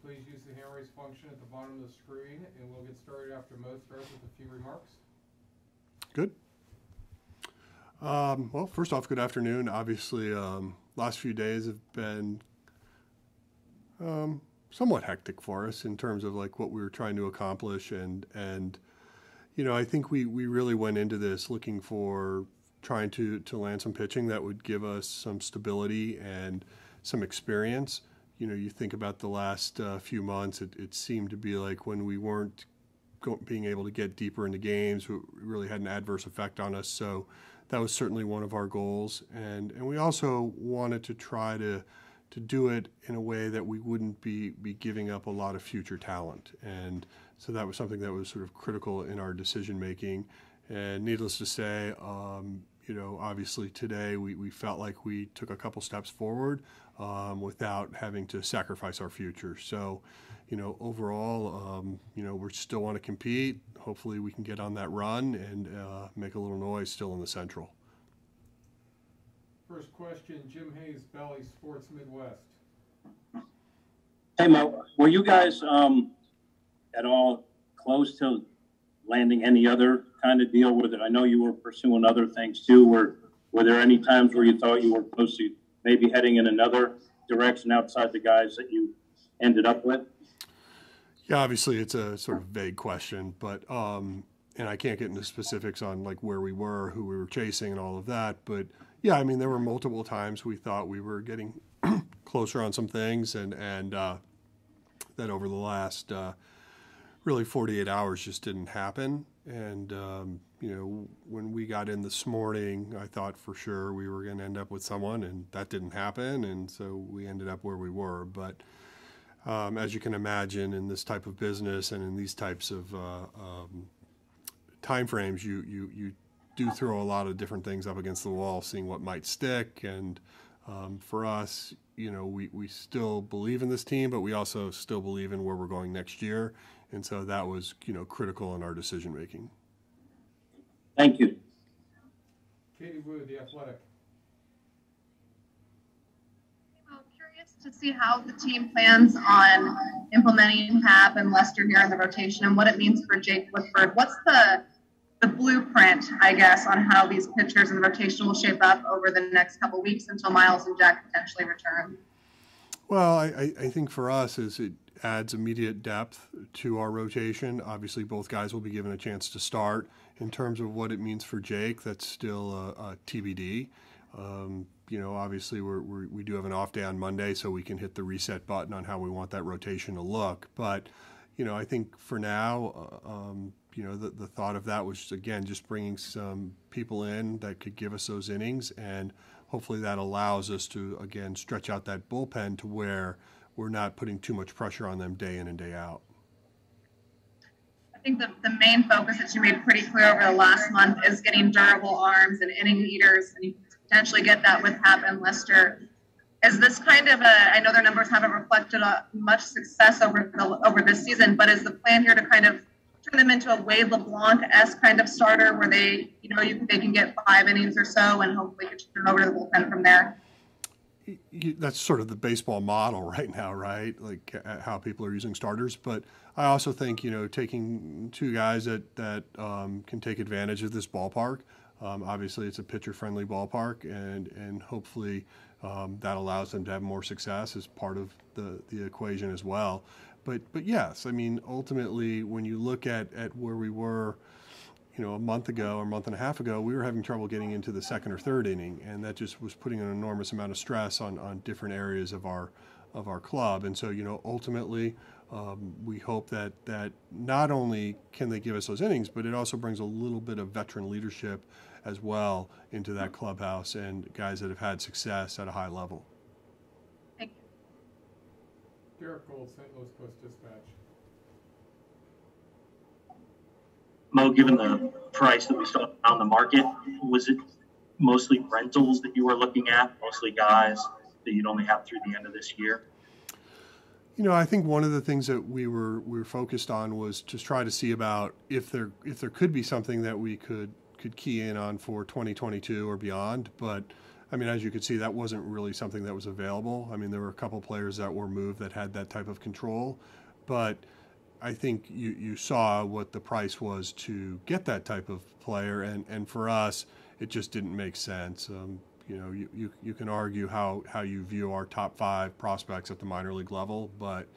Please use the hand raise function at the bottom of the screen, and we'll get started after Mo starts with a few remarks. Good. Well, first off, good afternoon. Obviously, last few days have been somewhat hectic for us in terms of like what we were trying to accomplish, and you know, I think we really went into this looking for trying to land some pitching that would give us some stability and some experience. You know, you think about the last few months, it seemed to be like when we weren't being able to get deeper into games, it really had an adverse effect on us. So that was certainly one of our goals. And we also wanted to try to do it in a way that we wouldn't be giving up a lot of future talent. And so that was something that was sort of critical in our decision making. And needless to say, you know, obviously today we felt like we took a couple steps forward without having to sacrifice our future. So, you know, overall, you know, we still want to compete. Hopefully we can get on that run and make a little noise still in the Central. First question, Jim Hayes, Bally Sports Midwest. Hey, Mo, were you guys at all close to landing any other kind of deal with it? I know you were pursuing other things too. Were there any times where you thought you were close to maybe heading in another direction outside the guys that you ended up with? Yeah, obviously it's a sort of vague question, but and I can't get into specifics on like where we were, who we were chasing, and all of that. But yeah, I mean, there were multiple times we thought we were getting closer on some things, and that over the last really 48 hours just didn't happen. And you know, when we got in this morning, I thought for sure we were going to end up with someone, and that didn't happen, and so we ended up where we were. But as you can imagine, in this type of business and in these types of time frames, you do throw a lot of different things up against the wall, seeing what might stick. And for us, you know, we still believe in this team, but we also still believe in where we're going next year. And so that was, you know, critical in our decision making. Thank you. Katie Wood, The Athletic. I'm curious to see how the team plans on implementing Hap and Lester here in the rotation and what it means for Jake Woodford. What's the blueprint, I guess, on how these pitchers in the rotation will shape up over the next couple of weeks until Miles and Jack potentially return? Well, I think for us is it adds immediate depth to our rotation. Obviously, both guys will be given a chance to start. In terms of what it means for Jake, that's still a TBD. You know, obviously we do have an off day on Monday, so we can hit the reset button on how we want that rotation to look. But, you know, I think for now, you know, the thought of that was, again, just bringing some people in that could give us those innings, and hopefully that allows us to, again, stretch out that bullpen to where we're not putting too much pressure on them day in and day out. I think the main focus that you made pretty clear over the last month is getting durable arms and inning eaters, and you can potentially get that with Hap and Lester. Is this kind of I know their numbers haven't reflected much success over this season, but is the plan here to kind of turn them into a Wade LeBlanc-esque kind of starter where they, you know, they can get 5 innings or so and hopefully turn over to the bullpen from there? That's sort of the baseball model right now, right? Like how people are using starters. But I also think, you know, taking two guys that can take advantage of this ballpark. Obviously, it's a pitcher-friendly ballpark, and hopefully that allows them to have more success as part of the equation as well. But yes, I mean, ultimately, when you look at where we were, you know, a month ago or a month and a half ago, we were having trouble getting into the second or third inning, and that just was putting an enormous amount of stress on different areas of our club. And so, you know, ultimately, we hope that not only can they give us those innings, but it also brings a little bit of veteran leadership as well into that clubhouse and guys that have had success at a high level. Thank you. Derek Gold, St. Louis Post-Dispatch. Mo, given the price that we saw on the market, was it mostly rentals that you were looking at, mostly guys that you'd only have through the end of this year? You know, I think one of the things that we were focused on was to try to see about if there could be something that we could key in on for 2022 or beyond. But I mean, as you could see, that wasn't really something that was available. I mean, there were a couple players that were moved that had that type of control, but I think you saw what the price was to get that type of player, and for us, it just didn't make sense. You know, you can argue how you view our top 5 prospects at the minor league level, but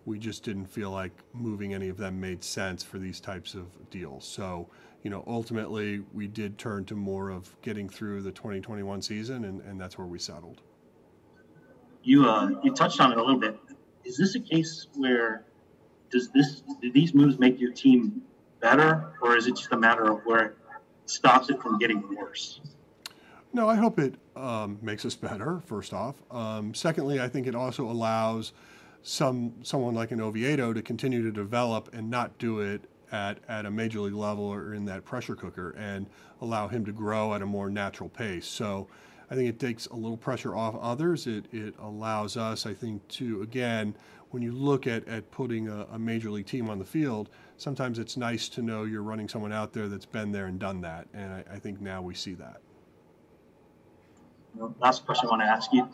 we just didn't feel like moving any of them made sense for these types of deals. So, you know, ultimately we did turn to more of getting through the 2021 season, and that's where we settled. You touched on it a little bit. Is this a case where do these moves make your team better, or is it just a matter of where it stops it from getting worse? No, I hope it makes us better, first off. Secondly, I think it also allows someone like an Oviedo to continue to develop and not do it at a major league level or in that pressure cooker, and allow him to grow at a more natural pace. So I think it takes a little pressure off others. It allows us, I think, to, again, when you look at putting a major league team on the field, sometimes it's nice to know you're running someone out there that's been there and done that. And I think now we see that. Last question I want to ask you.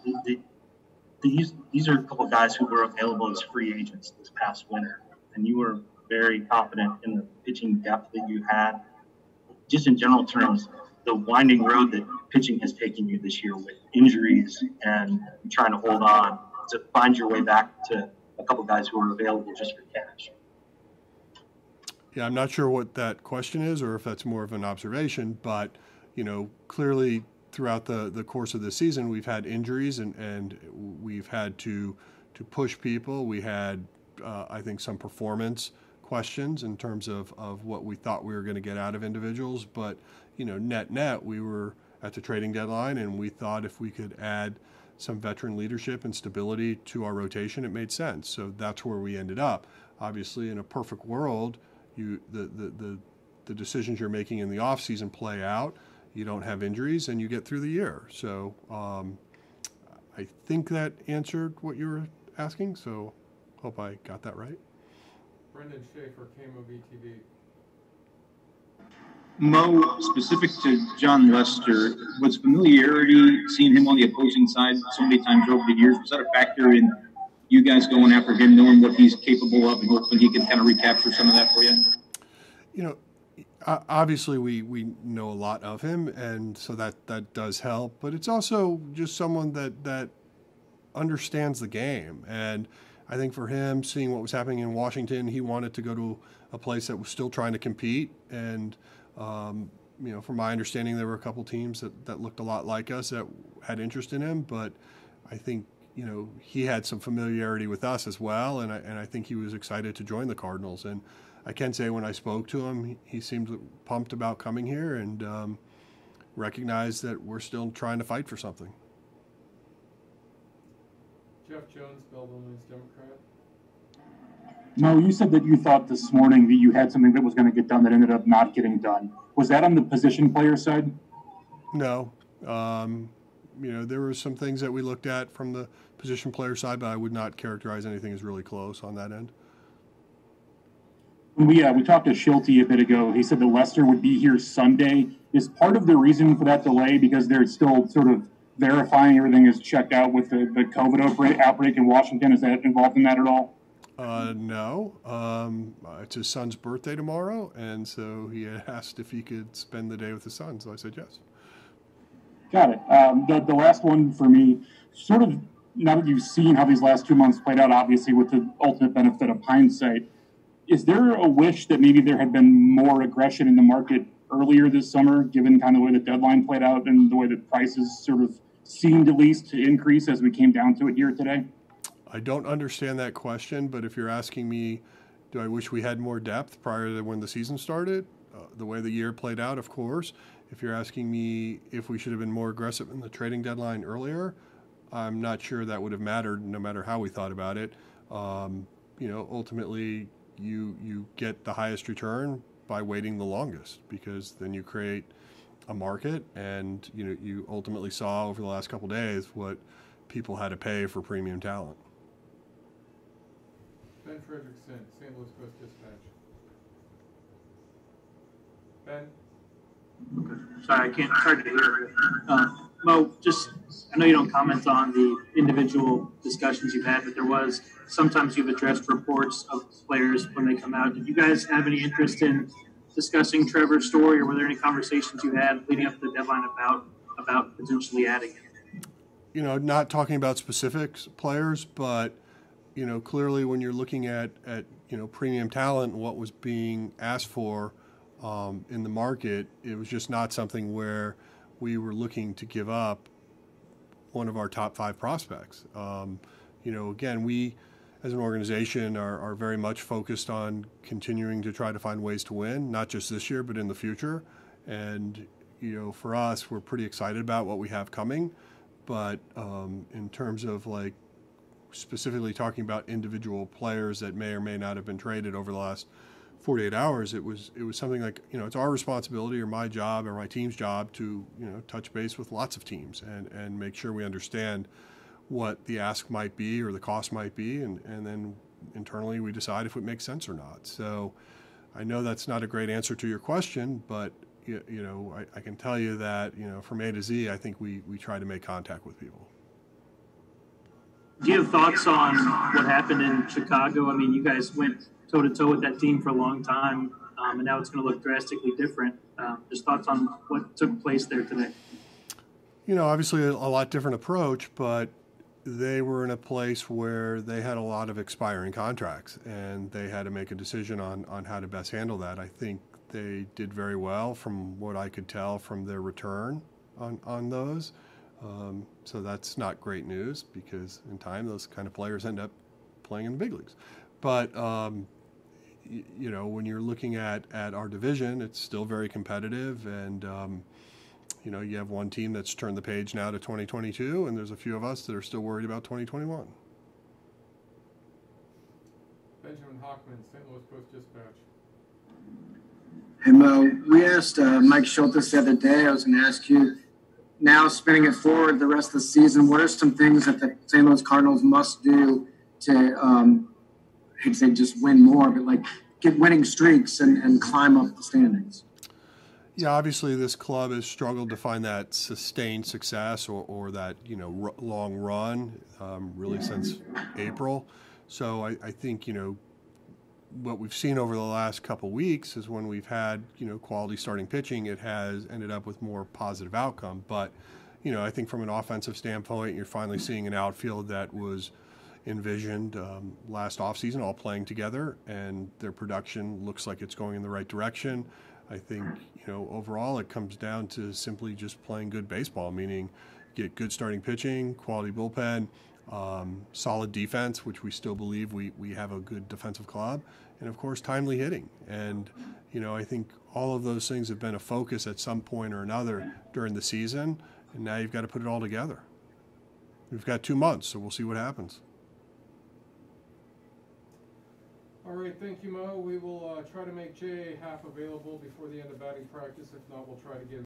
These are a couple of guys who were available as free agents this past winter, and you were very confident in the pitching depth that you had. Just in general terms, the winding road that pitching has taken you this year with injuries and trying to hold on to find your way back to a couple of guys who are available just for cash. Yeah, I'm not sure what that question is or if that's more of an observation, but, you know, clearly throughout the course of the season, we've had injuries and we've had to push people. We had, I think, some performance questions in terms of what we thought we were going to get out of individuals. But, you know, net, we were at the trading deadline, and we thought if we could add some veteran leadership and stability to our rotation, it made sense. So that's where we ended up. Obviously, in a perfect world, the decisions you're making in the offseason play out. You don't have injuries, and you get through the year. So I think that answered what you were asking, so hope I got that right. Brendan Schaefer, KMOV-TV. Mo, specific to John Lester, was familiarity, seeing him on the opposing side so many times over the years, was that a factor in you guys going after him, knowing what he's capable of, and hoping he can kind of recapture some of that for you? You know, obviously we know a lot of him, and so that does help, but it's also just someone that understands the game. And I think for him, seeing what was happening in Washington, he wanted to go to a place that was still trying to compete. And you know, from my understanding, there were a couple teams that looked a lot like us that had interest in him, but I think, you know, he had some familiarity with us as well, and I think he was excited to join the Cardinals. And I can say when I spoke to him, he seemed pumped about coming here and recognized that we're still trying to fight for something. Jeff Jones, Belleville Democrat. Mo, you said that you thought this morning that you had something that was going to get done that ended up not getting done. Was that on the position player side? No. You know, there were some things that we looked at from the position player side, but I would not characterize anything as really close on that end. We talked to Shildt a bit ago. He said that Lester would be here Sunday. Is part of the reason for that delay because they're still sort of verifying everything is checked out with the COVID outbreak in Washington? Is that involved in that at all? No. It's his son's birthday tomorrow, and so he asked if he could spend the day with his son, so I said yes. Got it. The last one for me, sort of now that you've seen how these last 2 months played out, obviously with the ultimate benefit of hindsight, is there a wish that maybe there had been more aggression in the market earlier this summer, given kind of the way the deadline played out and the way the prices sort of seemed at least to increase as we came down to it here today? I don't understand that question, but if you're asking me, do I wish we had more depth prior to when the season started? The way the year played out, of course. If you're asking me if we should have been more aggressive in the trading deadline earlier, I'm not sure that would have mattered no matter how we thought about it. You know, ultimately, you get the highest return by waiting the longest, because then you create a market, and you know, you ultimately saw over the last couple of days what people had to pay for premium talent. Ben Frederickson, St. Louis Post-Dispatch. Ben? Sorry, I can't. It's hard to hear. Mo, just, I know you don't comment on the individual discussions you've had, but sometimes you've addressed reports of players when they come out. Did you guys have any interest in discussing Trevor Story, or were there any conversations you had leading up to the deadline about potentially adding him? You know, not talking about specific players, but, you know, clearly when you're looking at you know, premium talent and what was being asked for in the market, it was just not something where we were looking to give up one of our top 5 prospects. You know, again, we as an organization are very much focused on continuing to try to find ways to win, not just this year, but in the future. And, you know, for us, we're pretty excited about what we have coming. But in terms of like specifically talking about individual players that may or may not have been traded over the last 48 hours, it was something like, you know, it's our responsibility or my job or my team's job to, you know, touch base with lots of teams and make sure we understand what the ask might be or the cost might be, and then internally we decide if it makes sense or not. So I know that's not a great answer to your question, but you know, I can tell you that, you know, from A to Z, I think we try to make contact with people. Do you have thoughts on what happened in Chicago? I mean, you guys went toe-to-toe with that team for a long time, and now it's going to look drastically different. Just thoughts on what took place there today? You know, obviously a lot different approach, but they were in a place where they had a lot of expiring contracts, and they had to make a decision on how to best handle that. I think they did very well from what I could tell from their return on those. So that's not great news, because in time those kind of players end up playing in the big leagues. But you know, when you're looking at our division, it's still very competitive, and you know, you have one team that's turned the page now to 2022, and there's a few of us that are still worried about 2021. Benjamin Hockman, St. Louis Post-Dispatch. Hey Mo, we asked Mike Shildt the other day. I was going to ask you, now spinning it forward the rest of the season, what are some things that the St. Louis Cardinals must do to, I hate to say just win more, but like get winning streaks and climb up the standings? Yeah, obviously this club has struggled to find that sustained success or that, you know, long run really since April. So I think, you know, what we've seen over the last couple weeks is when we've had, you know, quality starting pitching, it has ended up with more positive outcome. But, you know, I think from an offensive standpoint, you're finally seeing an outfield that was envisioned last offseason, all playing together, and their production looks like it's going in the right direction. I think, you know, overall it comes down to simply just playing good baseball, meaning get good starting pitching, quality bullpen, solid defense, which we still believe we have a good defensive club, and of course timely hitting. And, you know, I think all of those things have been a focus at some point or another during the season, and now you've got to put it all together. We've got 2 months, so we'll see what happens. All right, thank you, Mo. We will try to make Jay half available before the end of batting practice. If not, we'll try to get him